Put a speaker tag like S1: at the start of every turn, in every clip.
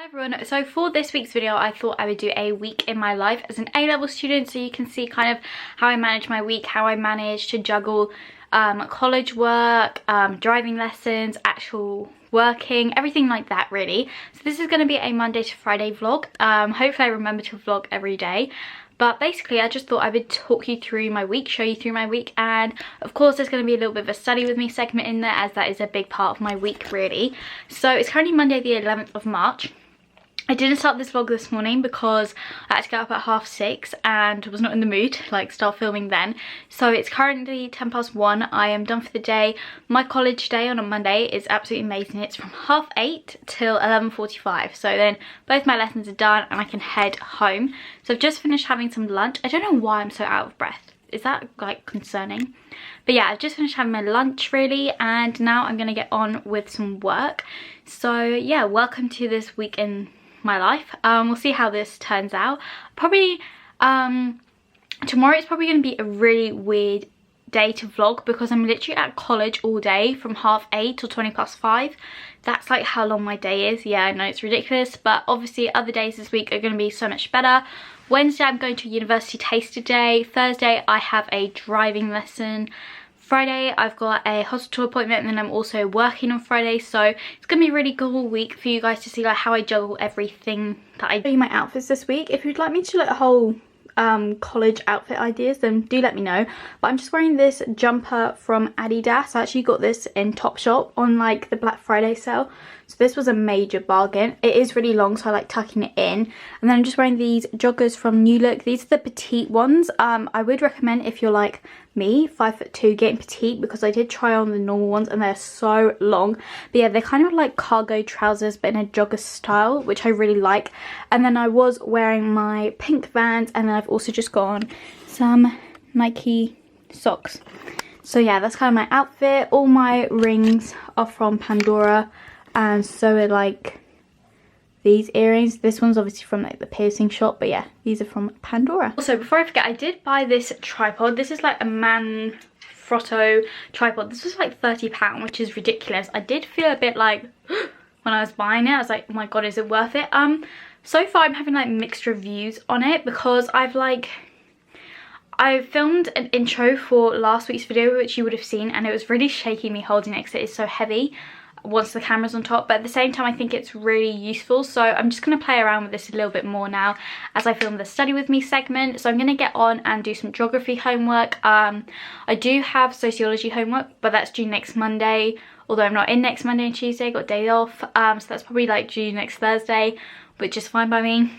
S1: Everyone, so for this week's video I thought I would do a week in my life as an A-level student, so you can see kind of how I manage my week, how I manage to juggle college work, driving lessons, actual working, everything like that really. So this is going to be a Monday to Friday vlog. Hopefully I remember to vlog every day. But basically I just thought I would talk you through my week, show you through my week, and of course there's going to be a little bit of a study with me segment in there, as that is a big part of my week really. So it's currently Monday the 11th of March. I didn't start this vlog this morning because I had to get up at 6:30 and was not in the mood to like start filming then. So it's currently 1:10. I am done for the day. My college day on a Monday is absolutely amazing. It's from 8:30 till 11:45. So then both my lessons are done and I can head home. So I've just finished having some lunch. I don't know why I'm so out of breath. Is that like concerning? But yeah, I've just finished having my lunch really, and now I'm going to get on with some work. So yeah, welcome to this week in my life. We'll see how this turns out. Probably tomorrow is probably going to be a really weird day to vlog because I'm literally at college all day from 8:30 till 5:20. That's like how long my day is. Yeah, I know it's ridiculous, but obviously other days this week are going to be so much better. Wednesday I'm going to university taster day. Thursday I have a driving lesson. Friday I've got a hospital appointment, and then I'm also working on Friday, so it's gonna be a really cool week for you guys to see like how I juggle everything that I do. My outfits this week, if you'd like me to do like a whole college outfit ideas, then do let me know. But I'm just wearing this jumper from Adidas. I actually got this in Topshop on like the Black Friday sale, so this was a major bargain. It is really long, so I like tucking it in. And then I'm just wearing these joggers from New Look. These are the petite ones. I would recommend, if you're like me, 5'2", getting petite, because I did try on the normal ones and they're so long. But yeah, they're kind of like cargo trousers but in a jogger style, which I really like. And then I was wearing my pink Vans, and then I've also just got on some Nike socks. So yeah, that's kind of my outfit. All my rings are from Pandora, and so are like these earrings. This one's obviously from like the piercing shop, but yeah, these are from Pandora. Also, before I forget, I did buy this tripod. This is like a Manfrotto tripod. This was like £30, which is ridiculous. I did feel a bit like when I was buying it, I was like, oh my god, is it worth it? So far I'm having like mixed reviews on it, because I filmed an intro for last week's video, which you would have seen, and it was really shaking me holding it because it is so heavy once the camera's on top. But at the same time I think it's really useful, so I'm just going to play around with this a little bit more now as I film the study with me segment. So I'm going to get on and do some geography homework. I do have sociology homework, but that's due next Monday, although I'm not in next Monday and Tuesday, got days off, so that's probably like due next Thursday, which is fine by me.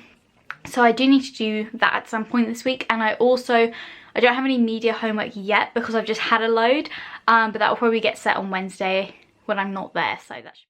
S1: So I do need to do that at some point this week. And I don't have any media homework yet because I've just had a load, but that will probably get set on Wednesday when I'm not there, so that should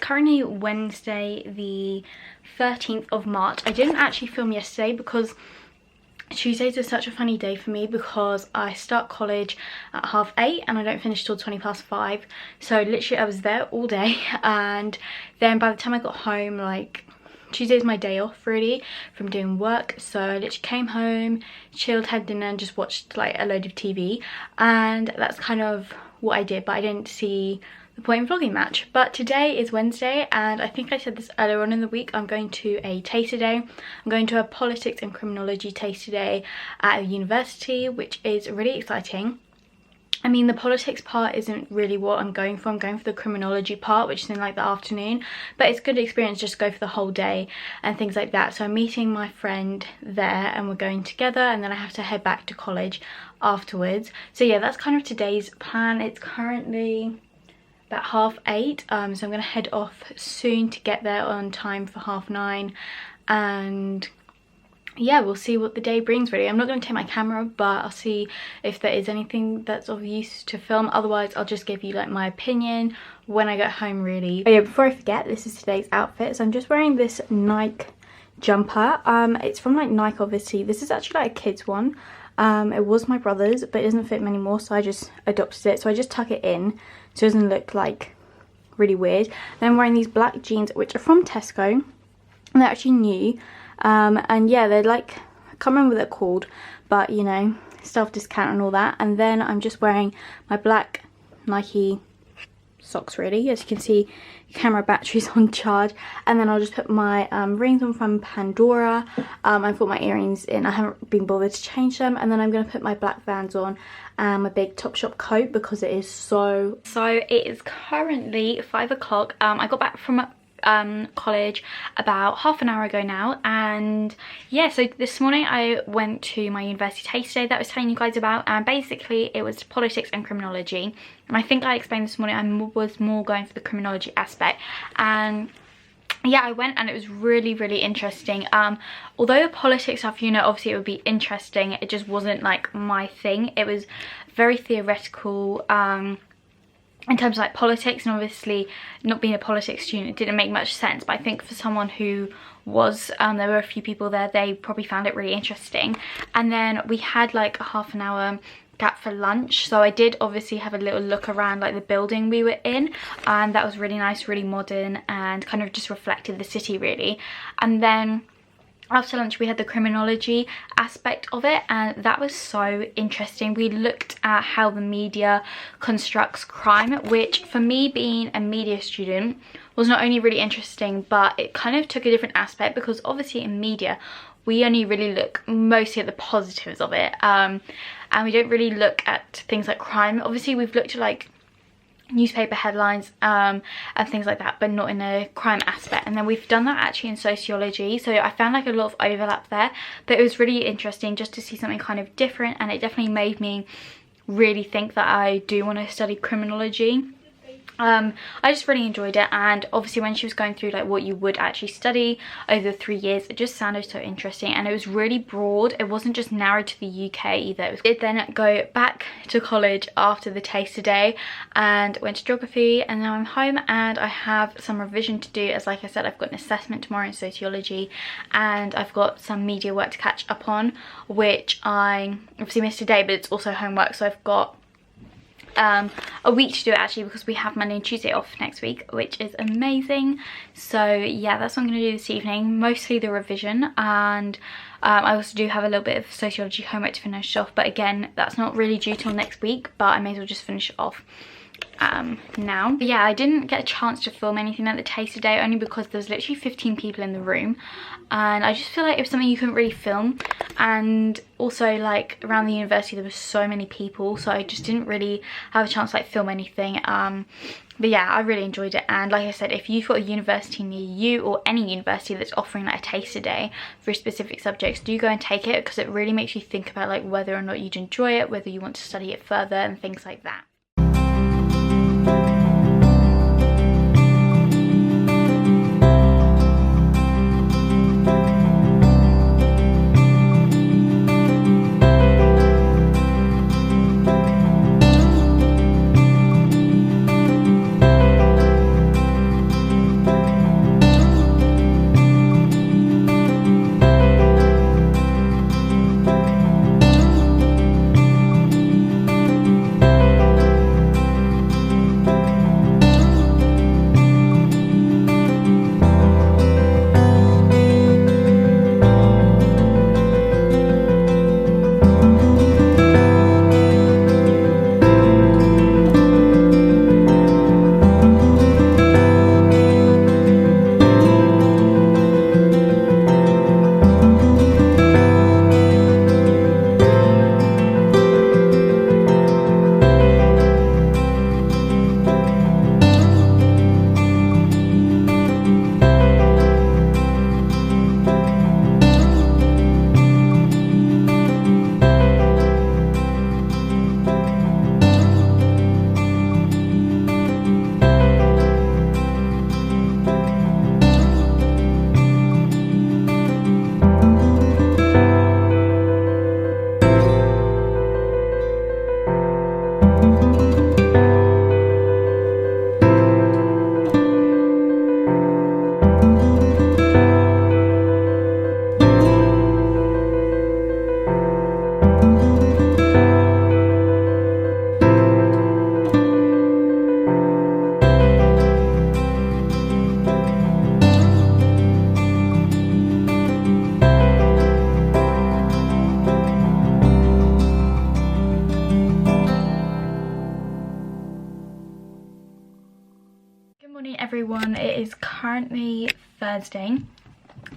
S1: currently Wednesday the 13th of March. I didn't actually film yesterday because Tuesdays are such a funny day for me because I start college at 8:30 and I don't finish till 5:20. So literally I was there all day, and then by the time I got home, like, Tuesday's my day off really from doing work. So I literally came home, chilled, had dinner and just watched like a load of TV, and that's kind of what I did. But I didn't see the point in vlogging much. But today is Wednesday, and I think I said this earlier on in the week, I'm going to a taster day. I'm going to a politics and criminology taster day at a university, which is really exciting. I mean, the politics part isn't really what I'm going for. I'm going for the criminology part, which is in like the afternoon, but it's a good experience just to go for the whole day and things like that. So I'm meeting my friend there and we're going together, and then I have to head back to college afterwards. So yeah, that's kind of today's plan. It's currently about 8:30, so I'm gonna head off soon to get there on time for 9:30, and yeah, we'll see what the day brings really. I'm not going to take my camera, but I'll see if there is anything that's of use to film. Otherwise I'll just give you like my opinion when I get home really. Oh yeah, before I forget, this is today's outfit. So I'm just wearing this Nike jumper. It's from like Nike obviously. This is actually like a kid's one. It was my brother's, but it doesn't fit him anymore, so I just adopted it. So I just tuck it in so it doesn't look like really weird. Then I'm wearing these black jeans which are from Tesco, and they're actually new. And yeah, they're like, I can't remember what they're called, but you know, self-discount and all that. And then I'm just wearing my black Nike socks really. As you can see, camera battery's on charge. And then I'll just put my rings on from Pandora. I've got my earrings in, I haven't been bothered to change them. And then I'm going to put my black Vans on and my big Topshop coat because it is so it is currently 5 o'clock. I got back from college about half an hour ago now, and yeah, so this morning I went to my university taste day that I was telling you guys about, and basically it was politics and criminology. And I think I explained this morning I was more going for the criminology aspect, and yeah, I went and it was really interesting. Although the politics stuff, you know, obviously it would be interesting, it just wasn't like my thing. It was very theoretical in terms of like politics, and obviously not being a politics student, it didn't make much sense. But I think for someone who was, there were a few people there, they probably found it really interesting. And then we had like a half an hour gap for lunch, so I did obviously have a little look around like the building we were in, and that was really nice, really modern, and kind of just reflected the city really. And then after lunch we had the criminology aspect of it, and that was so interesting. We looked at how the media constructs crime, which for me, being a media student, was not only really interesting, but it kind of took a different aspect, because obviously in media we only really look mostly at the positives of it, and we don't really look at things like crime. Obviously we've looked at like newspaper headlines and things like that, but not in a crime aspect. And then we've done that actually in sociology, so I found like a lot of overlap there. But it was really interesting just to see something kind of different, and it definitely made me really think that I do want to study criminology. I just really enjoyed it, and obviously when she was going through like what you would actually study over 3 years, it just sounded so interesting, and it was really broad. It wasn't just narrowed to the UK either. I did then go back to college after the taster day and went to geography, and now I'm home and I have some revision to do, as like I said, I've got an assessment tomorrow in sociology, and I've got some media work to catch up on, which I obviously missed today, but it's also homework, so I've got a week to do it actually, because we have Monday and Tuesday off next week, which is amazing. So yeah, that's what I'm going to do this evening, mostly the revision, and I also do have a little bit of sociology homework to finish off, but again, that's not really due till next week, but I may as well just finish it off now. But yeah, I didn't get a chance to film anything at the taster day, only because there's literally 15 people in the room, and I just feel like it was something you couldn't really film. And also like around the university there were so many people, so I just didn't really have a chance to like film anything. But yeah, I really enjoyed it, and like I said, if you've got a university near you, or any university that's offering like a taster day for specific subjects, do go and take it, because it really makes you think about like whether or not you'd enjoy it, whether you want to study it further and things like that. everyone, it is currently Thursday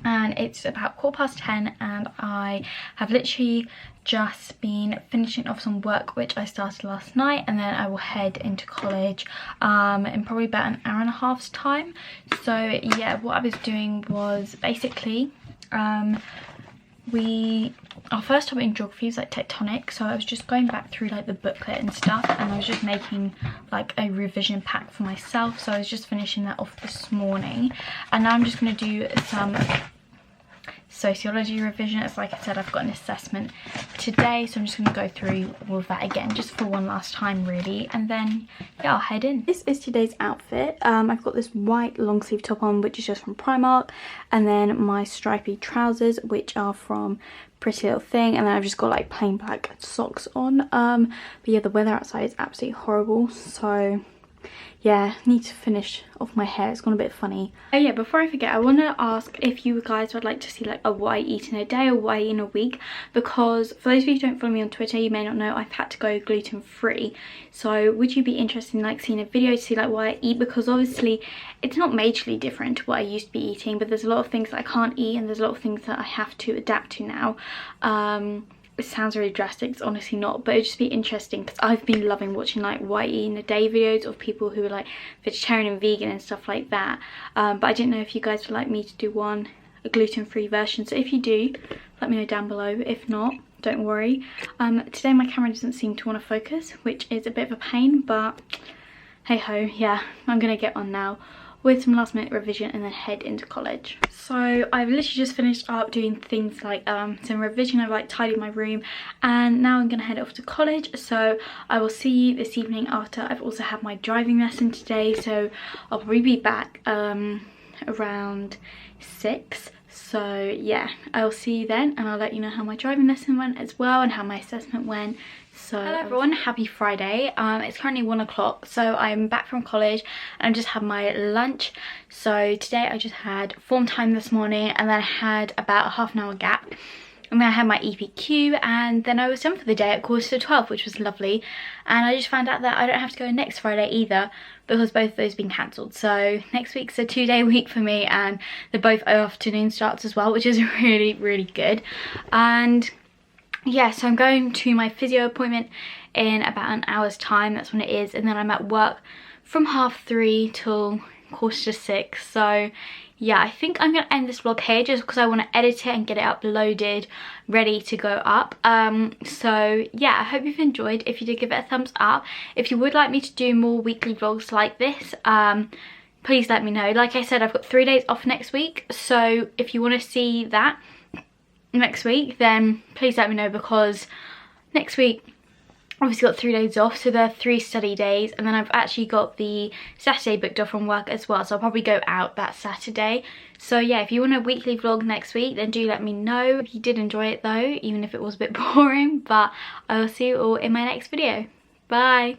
S1: and it's about 10:15 and I have literally just been finishing off some work which I started last night, and then I will head into college in probably about an hour and a half's time. So yeah, what I was doing was basically our first topic in geography was like tectonic, so I was just going back through like the booklet and stuff, and I was just making like a revision pack for myself, so I was just finishing that off this morning, and now I'm just going to do some sociology revision. It's like I said, I've got an assessment today, so I'm just going to go through all of that again just for one last time really, and then yeah, I'll head in. This is today's outfit. I've got this white long sleeve top on which is just from Primark, and then my stripy trousers which are from Pretty Little Thing, and then I've just got like plain black socks on. But yeah, the weather outside is absolutely horrible, so yeah, need to finish off my hair. It's gone a bit funny. Oh yeah, before I forget, I want to ask if you guys would like to see like a what I eat in a day or what I eat in a week, because for those of you who don't follow me on Twitter, you may not know I've had to go gluten free. So would you be interested in like seeing a video to see like what I eat? Because obviously it's not majorly different to what I used to be eating, but there's a lot of things that I can't eat and there's a lot of things that I have to adapt to now. It sounds really drastic, it's honestly not, but it'd just be interesting because I've been loving watching like what I eat in a day videos of people who are like vegetarian and vegan and stuff like that, but I didn't know if you guys would like me to do a gluten-free version, so if you do, let me know down below. If not, don't worry. Today my camera doesn't seem to want to focus, which is a bit of a pain, but hey ho, yeah, I'm gonna get on now with some last minute revision and then head into college. So I've literally just finished up doing things like some revision. I've like tidied my room, and now I'm gonna head off to college, so I will see you this evening after. I've also had my driving lesson today, so I'll probably be back around 6. So yeah, I'll see you then, and I'll let you know how my driving lesson went as well and how my assessment went. So hello everyone, happy Friday. It's currently 1 o'clock, so I'm back from college and I just had my lunch. So today I just had form time this morning, and then I had about a half an hour gap, and then I had my EPQ, and then I was done for the day at 11:45, which was lovely. And I just found out that I don't have to go next Friday either, because both of those have been cancelled. So next week's a 2-day week for me, and they're both afternoon starts as well, which is really, really good. And yeah, so I'm going to my physio appointment in about an hour's time, that's when it is, and then I'm at work from 3:30 till 6:15. So yeah, I think I'm gonna end this vlog here just because I want to edit it and get it uploaded ready to go up. So yeah, I hope you've enjoyed. If you did, give it a thumbs up. If you would like me to do more weekly vlogs like this, please let me know. Like I said, I've got 3 days off next week, so if you want to see that next week, then please let me know, because next week obviously got 3 days off, so there are 3 study days, and then I've actually got the Saturday booked off from work as well, so I'll probably go out that Saturday. So yeah, if you want a weekly vlog next week, then do let me know. If you did enjoy it though, even if it was a bit boring, but I will see you all in my next video. Bye.